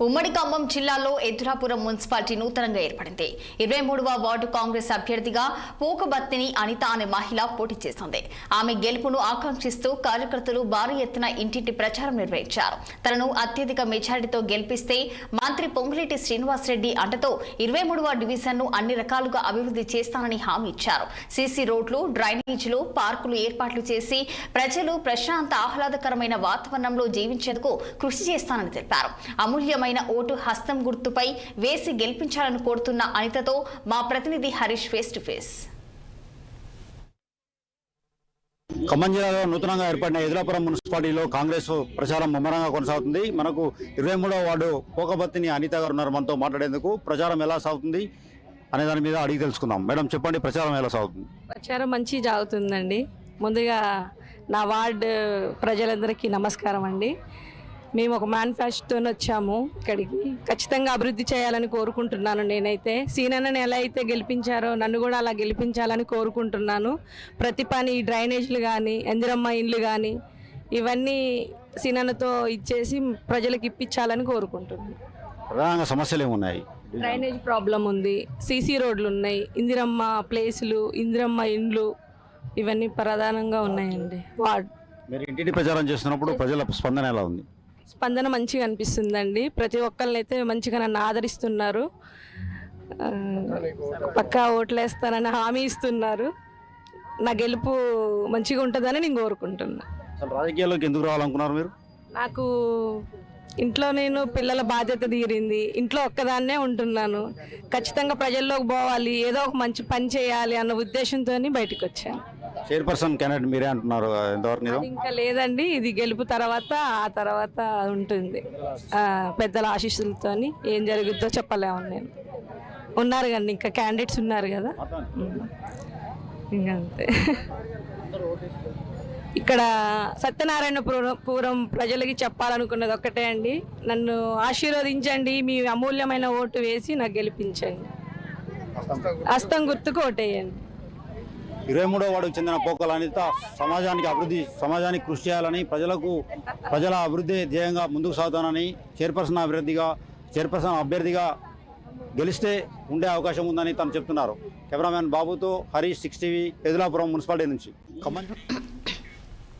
ఉమ్మడి ఖమ్మం జిల్లాలో ఎదురాపురం మున్సిపాలిటీ నూతనంగా ఏర్పడింది. 23వ వార్డు కాంగ్రెస్ అభ్యర్థిగా పోకబత్తిని అనిత అనే మహిళ పోటీ చేసింది. ఆమె గెలుపును ఆకాంక్షిస్తూ కార్యకర్తలు భారీ ఎత్తున ఇంటింటి ప్రచారం నిర్వహించారు. తనను అత్యధిక మెజారిటీతో గెలిపిస్తే మంత్రి పొంగులేటి శ్రీనివాసరెడ్డి అంటతో 23వ డివిజన్ను అన్ని రకాలుగా అభివృద్ధి చేస్తానని హామీ ఇచ్చారు. సీసీ రోడ్లు, డ్రైనేజీలు, పార్కులు ఏర్పాట్లు చేసి ప్రజలు ప్రశాంత ఆహ్లాదకరమైన వాతావరణంలో జీవించేందుకు కృషి చేస్తానని తెలిపారు. అమూల్యమైన ఓటు హస్తం గుర్తుపై వేసి గెలిపించాలని కోరుతున్న అనితతో మా ప్రతినిధి Harish face to face. Khammam జిల్లాలో నూతనంగా ఏర్పడిన ఎదురాపురం మున్సిపాలిటీలో కాంగ్రెస్ ప్రచారం ముమ్మరంగా కొనసాగుతుంది. మనకు 23వ వార్డు పోకబత్తిని అనిత గారు ఉన్నారు మనతో మాట్లాడేందుకు. ప్రచారం ఎలా సాగుతుంది అనే దాని మీద అడిగి తెలుసుకుందాం. మేడం చెప్పండి, ప్రచారం ఎలా సాగుతుంది? ప్రచారం మంచి సాగుతుందండి. ముందుగా నా వార్డు ప్రజలందరికీ నమస్కారం అండి. మేము ఒక మేనిఫెస్టోతో వచ్చాము ఇక్కడికి. ఖచ్చితంగా అభివృద్ధి చేయాలని కోరుకుంటున్నాను. నేనైతే సీనన్నని ఎలా అయితే గెలిపించారో నన్ను కూడా అలా గెలిపించాలని కోరుకుంటున్నాను. ప్రతి పని, డ్రైనేజీలు కానీ, ఇందిరమ్మ ఇండ్లు కానీ ఇవన్నీ సీనన్నతో ఇచ్చేసి ప్రజలకు ఇప్పించాలని కోరుకుంటున్నాను. ప్రధానంగా సమస్యలు ఏమున్నాయి? డ్రైనేజ్ ప్రాబ్లం ఉంది, సీసీ రోడ్లు ఉన్నాయి, ఇందిరమ్మ ప్లేసులు, ఇందిరమ్మ ఇండ్లు ఇవన్నీ ప్రధానంగా ఉన్నాయండి. వార్డ్ మీరు ఇంటింటి ప్రచారం చేస్తున్నప్పుడు ప్రజల స్పందన ఎలా ఉంది? స్పందన మంచిగా అనిపిస్తుందండి. ప్రతి ఒక్కరిని అయితే మంచిగా నన్ను ఆదరిస్తున్నారు. పక్కా ఓట్లేస్తానని హామీ ఇస్తున్నారు. నా గెలుపు మంచిగా ఉంటుందని నేను కోరుకుంటున్నా. అసలు రాజకీయాల్లోకి ఎందుకు రావాలనుకున్నారు మీరు? నాకు ఇంట్లో నేను పిల్లల బాధ్యత తీరింది. ఇంట్లో ఒక్కదాన్నే ఉంటున్నాను. ఖచ్చితంగా ప్రజల్లోకి పోవాలి, ఏదో ఒక మంచి పని చేయాలి అన్న ఉద్దేశంతో బయటకు వచ్చాను. చైర్పర్సన్ క్యాండిడేట్ మీరే అంటున్నారు, ఎంతవరకు? ఇంకా లేదండి, ఇది గెలుపు తర్వాత ఆ తర్వాత ఉంటుంది. పెద్దల ఆశీస్సులతో ఏం జరుగుతుందో చెప్పలేము. నేను ఉన్నారు కానీ ఇంకా క్యాండిడేట్స్ ఉన్నారు కదా, ఇంకంతే. ఇక్కడ సత్యనారాయణపురం ప్రజలకి చెప్పాలనుకున్నది ఒక్కటే అండి, నన్ను ఆశీర్వదించండి, మీ అమూల్యమైన ఓటు వేసి నాకు గెలిపించండి. హస్తం గుర్తుకు ఓటేయండి. 23వ వార్డుకు చెందిన పోకల అనిత సమాజానికి కృషి చేయాలని, ప్రజల అభివృద్ధి ధ్యేయంగా ముందుకు సాగుతానని, చైర్పర్సన్ అభ్యర్థిగా గెలిస్తే ఉండే అవకాశం ఉందని తను చెప్తున్నారు. కెమెరామ్యాన్ బాబుతో హరీష్, 6 టీవీ, ఎదులాపురం మున్సిపాలిటీ నుంచి.